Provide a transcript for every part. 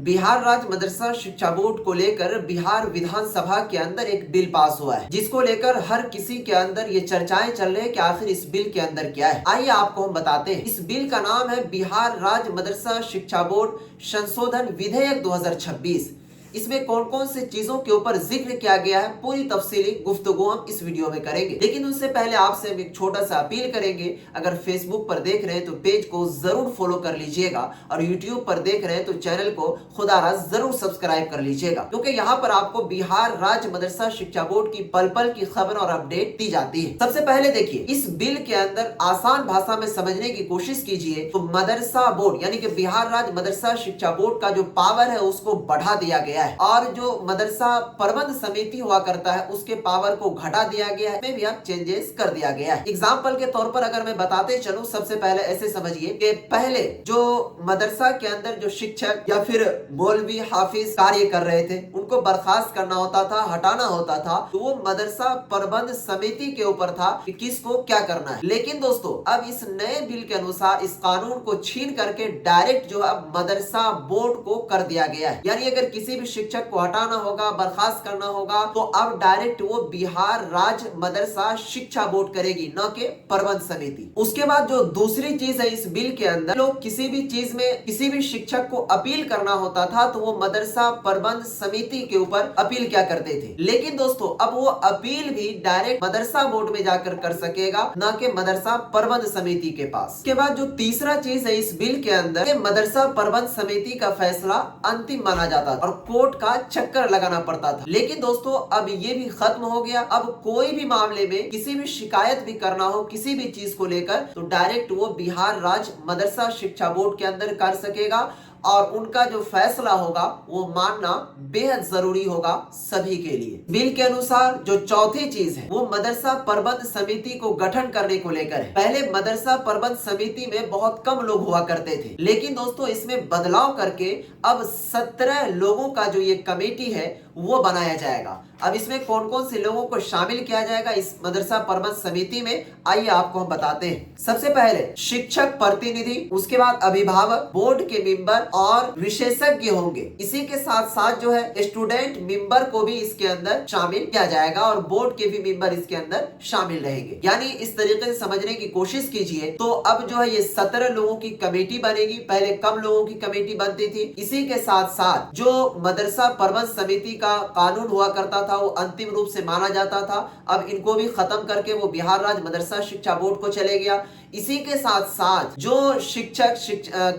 बिहार राज्य मदरसा शिक्षा बोर्ड को लेकर बिहार विधानसभा के अंदर एक बिल पास हुआ है, जिसको लेकर हर किसी के अंदर ये चर्चाएं चल रही है कि आखिर इस बिल के अंदर क्या है। आइए आपको हम बताते हैं। इस बिल का नाम है बिहार राज्य मदरसा शिक्षा बोर्ड संशोधन विधेयक 2026। इसमें कौन कौन से चीजों के ऊपर जिक्र किया गया है, पूरी तफसीली गुफ्तगू हम इस वीडियो में करेंगे। लेकिन उससे पहले आपसे हम एक छोटा सा अपील करेंगे, अगर फेसबुक पर देख रहे हैं तो पेज को जरूर फॉलो कर लीजिएगा और यूट्यूब पर देख रहे हैं तो चैनल को खुदारा जरूर सब्सक्राइब कर लीजिएगा, क्योंकि यहाँ पर आपको बिहार राज्य मदरसा शिक्षा बोर्ड की पल पल की खबर और अपडेट दी जाती है। सबसे पहले देखिए, इस बिल के अंदर आसान भाषा में समझने की कोशिश कीजिए तो मदरसा बोर्ड यानी कि बिहार राज्य मदरसा शिक्षा बोर्ड का जो पावर है उसको बढ़ा दिया गया है और जो मदरसा प्रबंध समिति हुआ करता है उसके पावर को घटा दिया गया है, में भी अब चेंजेस कर दिया गया है। एग्जाम्पल के तौर पर अगर मैं बताते चलूं, सबसे पहले ऐसे समझिए कि पहले जो मदरसा के अंदर जो शिक्षक या फिर मौलवी हाफिज कार्य कर रहे थे उनको बर्खास्त करना होता था, हटाना होता था, तो वो मदरसा प्रबंध समिति के ऊपर था कि किसको क्या करना है। लेकिन दोस्तों अब इस नए बिल के अनुसार इस कानून को छीन करके डायरेक्ट जो है मदरसा बोर्ड को कर दिया गया है। यानी अगर किसी भी शिक्षक को हटाना होगा, बर्खास्त करना होगा, तो अब डायरेक्ट वो बिहार राज्य मदरसा शिक्षा बोर्ड करेगी, न कि प्रबंध समिति। उसके बाद जो दूसरी चीज है इस बिल के अंदर, लोग किसी भी चीज में किसी भी शिक्षक को अपील करना होता था तो वो मदरसा प्रबंध समिति के ऊपर अपील क्या करते थे। लेकिन दोस्तों अब वो अपील भी डायरेक्ट मदरसा बोर्ड में जाकर कर सकेगा, न कि मदरसा प्रबंध समिति के पास। उसके बाद जो तीसरा चीज है इस बिल के अंदर, मदरसा प्रबंध समिति का फैसला अंतिम माना जाता था और कोर्ट का चक्कर लगाना पड़ता था। लेकिन दोस्तों अब ये भी खत्म हो गया। अब कोई भी मामले में किसी भी शिकायत भी करना हो किसी भी चीज को लेकर तो डायरेक्ट वो बिहार राज्य मदरसा शिक्षा बोर्ड के अंदर कर सकेगा और उनका जो फैसला होगा वो मानना बेहद जरूरी होगा सभी के लिए। बिल के अनुसार जो चौथी चीज है वो मदरसा प्रबंध समिति को गठन करने को लेकर है। पहले मदरसा प्रबंध समिति में बहुत कम लोग हुआ करते थे, लेकिन दोस्तों इसमें बदलाव करके अब 17 लोगों का जो ये कमेटी है वो बनाया जाएगा। अब इसमें कौन कौन से लोगों को शामिल किया जाएगा इस मदरसा प्रबंध समिति में, आइए आपको हम बताते हैं। सबसे पहले शिक्षक प्रतिनिधि, उसके बाद अभिभावक, बोर्ड के मेंबर और विशेषज्ञ होंगे। इसी के साथ साथ जो है स्टूडेंट मेंबर को भी इसके अंदर शामिल किया जाएगा और बोर्ड के भी मेंबर इसके अंदर शामिल रहेंगे। यानी इस तरीके से समझने की कोशिश कीजिए तो अब जो है ये 17 लोगों की कमेटी बनेगी। पहले कम लोगों की कमेटी बनती थी। इसी के साथ साथ जो मदरसा प्रबंध समिति का कानून हुआ करता था वो अंतिम रूप से माना जाता था, अब इनको भी खत्म करके वो बिहार राज्य मदरसा शिक्षा बोर्ड को चले गया। इसी के साथ साथ जो शिक्षक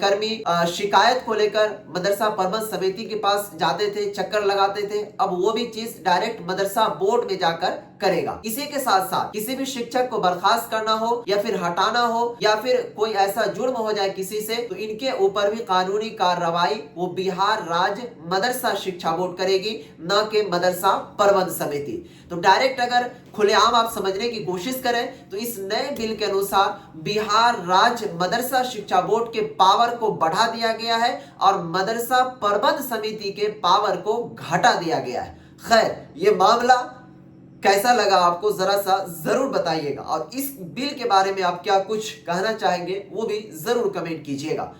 कर्मी शिकायत को लेकर मदरसा प्रबंध समिति के पास जाते थे, चक्कर लगाते थे, अब वो भी चीज डायरेक्ट मदरसा बोर्ड में जाकर करेगा। इसी के साथ साथ किसी भी शिक्षक को बर्खास्त करना हो या फिर हटाना हो या फिर कोई ऐसा जुर्म हो जाए किसी से तो इनके ऊपर भी कानूनी कार्रवाई वो बिहार राज्य मदरसा शिक्षा बोर्ड करेगी, न कि मदरसा प्रबंध समिति। तो डायरेक्ट अगर खुलेआम आप समझने की कोशिश करें तो इस नए बिल के अनुसार बिहार राज्य मदरसा शिक्षा बोर्ड के पावर को बढ़ा दिया गया है और मदरसा प्रबंध समिति के पावर को घटा दिया गया है। खैर, ये मामला कैसा लगा आपको जरा सा जरूर बताइएगा और इस बिल के बारे में आप क्या कुछ कहना चाहेंगे वो भी जरूर कमेंट कीजिएगा।